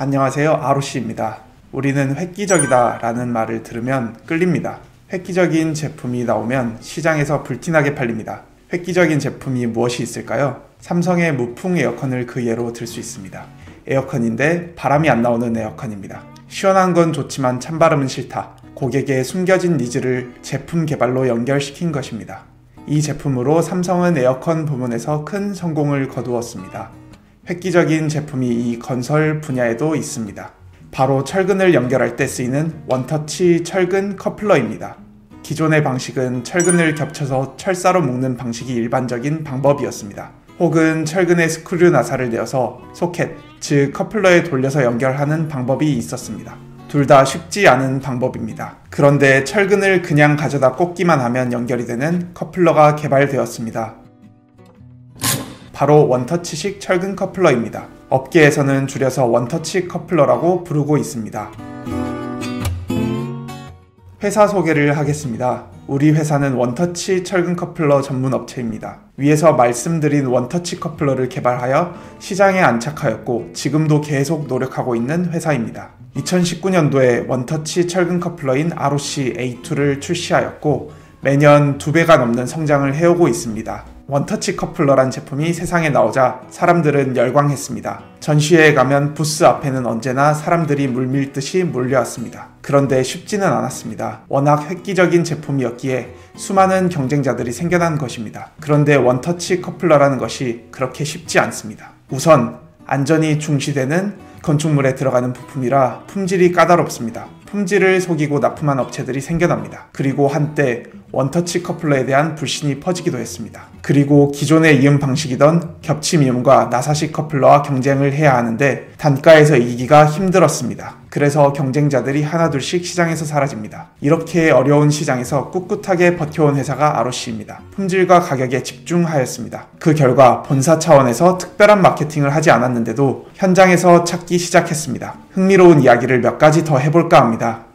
안녕하세요, 아로씨입니다. 우리는 획기적이다 라는 말을 들으면 끌립니다. 획기적인 제품이 나오면 시장에서 불티나게 팔립니다. 획기적인 제품이 무엇이 있을까요? 삼성의 무풍 에어컨을 그 예로 들 수 있습니다. 에어컨인데 바람이 안 나오는 에어컨입니다. 시원한 건 좋지만 찬바람은 싫다. 고객의 숨겨진 니즈를 제품 개발로 연결시킨 것입니다. 이 제품으로 삼성은 에어컨 부문에서 큰 성공을 거두었습니다. 획기적인 제품이 이 건설 분야에도 있습니다. 바로 철근을 연결할 때 쓰이는 원터치 철근 커플러입니다. 기존의 방식은 철근을 겹쳐서 철사로 묶는 방식이 일반적인 방법이었습니다. 혹은 철근에 스크류 나사를 내어서 소켓, 즉 커플러에 돌려서 연결하는 방법이 있었습니다. 둘 다 쉽지 않은 방법입니다. 그런데 철근을 그냥 가져다 꽂기만 하면 연결이 되는 커플러가 개발되었습니다. 바로 원터치식 철근 커플러입니다. 업계에서는 줄여서 원터치 커플러라고 부르고 있습니다. 회사 소개를 하겠습니다. 우리 회사는 원터치 철근 커플러 전문 업체입니다. 위에서 말씀드린 원터치 커플러를 개발하여 시장에 안착하였고 지금도 계속 노력하고 있는 회사입니다. 2019년도에 원터치 철근 커플러인 ROC A2를 출시하였고 매년 2배가 넘는 성장을 해오고 있습니다. 원터치 커플러란 제품이 세상에 나오자 사람들은 열광했습니다. 전시회에 가면 부스 앞에는 언제나 사람들이 물밀듯이 몰려왔습니다. 그런데 쉽지는 않았습니다. 워낙 획기적인 제품이었기에 수많은 경쟁자들이 생겨난 것입니다. 그런데 원터치 커플러라는 것이 그렇게 쉽지 않습니다. 우선 안전이 중시되는 건축물에 들어가는 부품이라 품질이 까다롭습니다. 품질을 속이고 납품한 업체들이 생겨납니다. 그리고 한때 원터치 커플러에 대한 불신이 퍼지기도 했습니다. 그리고 기존의 이음 방식이던 겹침 이음과 나사식 커플러와 경쟁을 해야 하는데 단가에서 이기기가 힘들었습니다. 그래서 경쟁자들이 하나둘씩 시장에서 사라집니다. 이렇게 어려운 시장에서 꿋꿋하게 버텨온 회사가 ROC입니다. 품질과 가격에 집중하였습니다. 그 결과 본사 차원에서 특별한 마케팅을 하지 않았는데도 현장에서 찾기 시작했습니다. 흥미로운 이야기를 몇 가지 더 해볼까 합니다.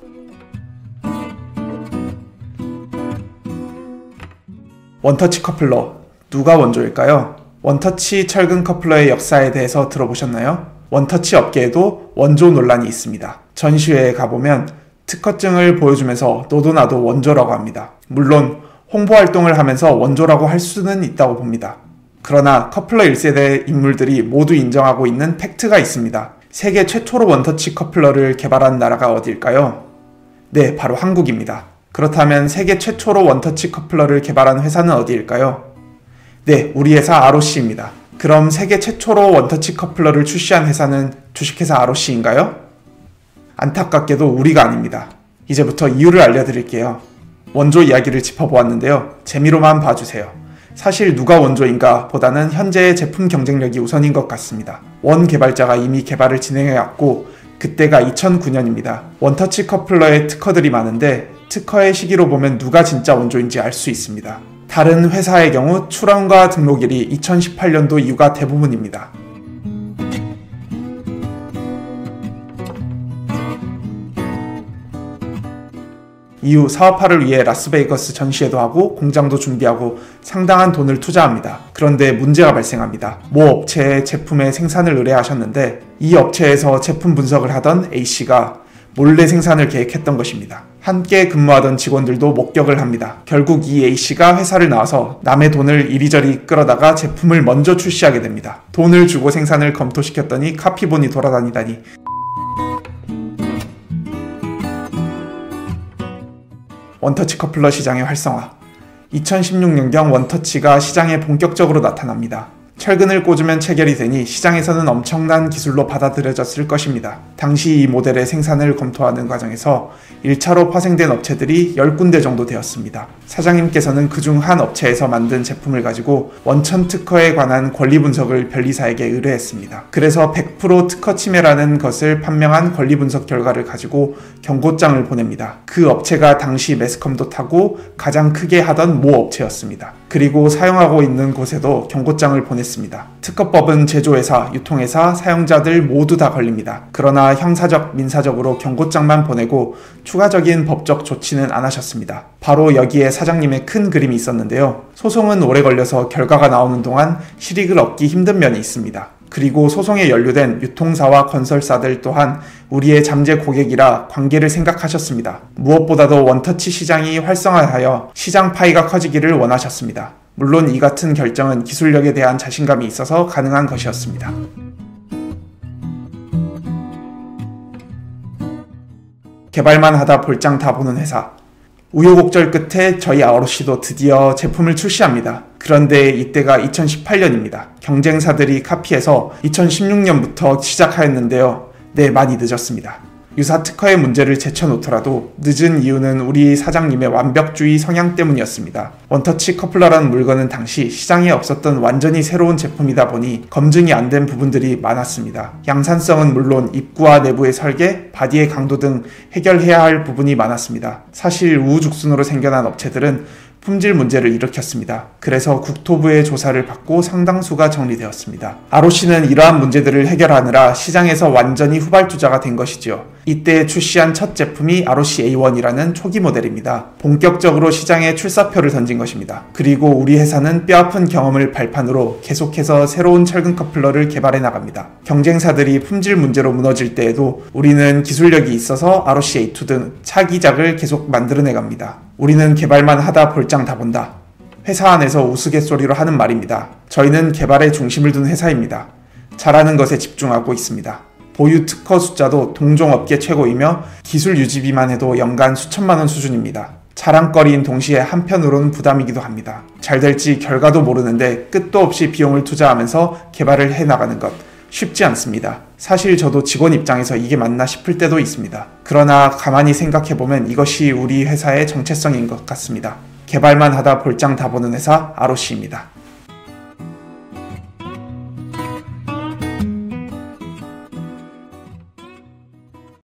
원터치 커플러, 누가 원조일까요? 원터치 철근 커플러의 역사에 대해서 들어보셨나요? 원터치 업계에도 원조 논란이 있습니다. 전시회에 가보면 특허증을 보여주면서 너도 나도 원조라고 합니다. 물론 홍보활동을 하면서 원조라고 할 수는 있다고 봅니다. 그러나 커플러 1세대 인물들이 모두 인정하고 있는 팩트가 있습니다. 세계 최초로 원터치 커플러를 개발한 나라가 어딜까요? 네, 바로 한국입니다. 그렇다면 세계 최초로 원터치 커플러를 개발한 회사는 어디일까요? 네, 우리 회사 ROC입니다. 그럼 세계 최초로 원터치 커플러를 출시한 회사는 주식회사 ROC인가요? 안타깝게도 우리가 아닙니다. 이제부터 이유를 알려드릴게요. 원조 이야기를 짚어보았는데요. 재미로만 봐주세요. 사실 누가 원조인가 보다는 현재의 제품 경쟁력이 우선인 것 같습니다. 원 개발자가 이미 개발을 진행해왔고 그때가 2009년입니다. 원터치 커플러에 특허들이 많은데 특허의 시기로 보면 누가 진짜 원조인지 알 수 있습니다. 다른 회사의 경우 출원과 등록일이 2018년도 이후가 대부분입니다. 이후 사업화를 위해 라스베이거스 전시회도 하고 공장도 준비하고 상당한 돈을 투자합니다. 그런데 문제가 발생합니다. 모 업체의 제품의 생산을 의뢰하셨는데 이 업체에서 제품 분석을 하던 A씨가 몰래 생산을 계획했던 것입니다. 함께 근무하던 직원들도 목격을 합니다. 결국 이 A씨가 회사를 나와서 남의 돈을 이리저리 끌어다가 제품을 먼저 출시하게 됩니다. 돈을 주고 생산을 검토시켰더니 카피본이 돌아다니다니. 원터치 커플러 시장의 활성화. 2016년경 원터치가 시장에 본격적으로 나타납니다. 철근을 꽂으면 체결이 되니 시장에서는 엄청난 기술로 받아들여졌을 것입니다. 당시 이 모델의 생산을 검토하는 과정에서 1차로 파생된 업체들이 10군데 정도 되었습니다. 사장님께서는 그중 한 업체에서 만든 제품을 가지고 원천 특허에 관한 권리 분석을 변리사에게 의뢰했습니다. 그래서 100% 특허 침해라는 것을 판명한 권리 분석 결과를 가지고 경고장을 보냅니다. 그 업체가 당시 매스컴도 타고 가장 크게 하던 모 업체였습니다. 그리고 사용하고 있는 곳에도 경고장을 보냈습니다. 특허법은 제조회사, 유통회사, 사용자들 모두 다 걸립니다. 그러나 형사적, 민사적으로 경고장만 보내고 추가적인 법적 조치는 안 하셨습니다. 바로 여기에 사장님의 큰 그림이 있었는데요. 소송은 오래 걸려서 결과가 나오는 동안 실익을 얻기 힘든 면이 있습니다. 그리고 소송에 연루된 유통사와 건설사들 또한 우리의 잠재 고객이라 관계를 생각하셨습니다. 무엇보다도 원터치 시장이 활성화하여 시장 파이가 커지기를 원하셨습니다. 물론 이 같은 결정은 기술력에 대한 자신감이 있어서 가능한 것이었습니다. 개발만 하다 볼장 다 보는 회사. 우여곡절 끝에 저희 ROC도 드디어 제품을 출시합니다. 그런데 이때가 2018년입니다. 경쟁사들이 카피해서 2016년부터 시작하였는데요. 네, 많이 늦었습니다. 유사 특허의 문제를 제쳐놓더라도 늦은 이유는 우리 사장님의 완벽주의 성향 때문이었습니다. 원터치 커플러라는 물건은 당시 시장에 없었던 완전히 새로운 제품이다 보니 검증이 안 된 부분들이 많았습니다. 양산성은 물론 입구와 내부의 설계, 바디의 강도 등 해결해야 할 부분이 많았습니다. 사실 우후죽순으로 생겨난 업체들은 품질 문제를 일으켰습니다. 그래서 국토부의 조사를 받고 상당수가 정리되었습니다. ROC는 이러한 문제들을 해결하느라 시장에서 완전히 후발주자가 된 것이지요. 이때 출시한 첫 제품이 ROC A1이라는 초기 모델입니다. 본격적으로 시장에 출사표를 던진 것입니다. 그리고 우리 회사는 뼈아픈 경험을 발판으로 계속해서 새로운 철근 커플러를 개발해 나갑니다. 경쟁사들이 품질 문제로 무너질 때에도 우리는 기술력이 있어서 ROC A2 등 차기작을 계속 만들어내 갑니다. 우리는 개발만 하다 볼장 다 본다. 회사 안에서 우스갯소리로 하는 말입니다. 저희는 개발에 중심을 둔 회사입니다. 잘하는 것에 집중하고 있습니다. 보유 특허 숫자도 동종업계 최고이며 기술 유지비만 해도 연간 수천만 원 수준입니다. 자랑거리인 동시에 한편으로는 부담이기도 합니다. 잘 될지 결과도 모르는데 끝도 없이 비용을 투자하면서 개발을 해나가는 것 쉽지 않습니다. 사실 저도 직원 입장에서 이게 맞나 싶을 때도 있습니다. 그러나 가만히 생각해보면 이것이 우리 회사의 정체성인 것 같습니다. 개발만 하다 볼장 다 보는 회사 ROC입니다.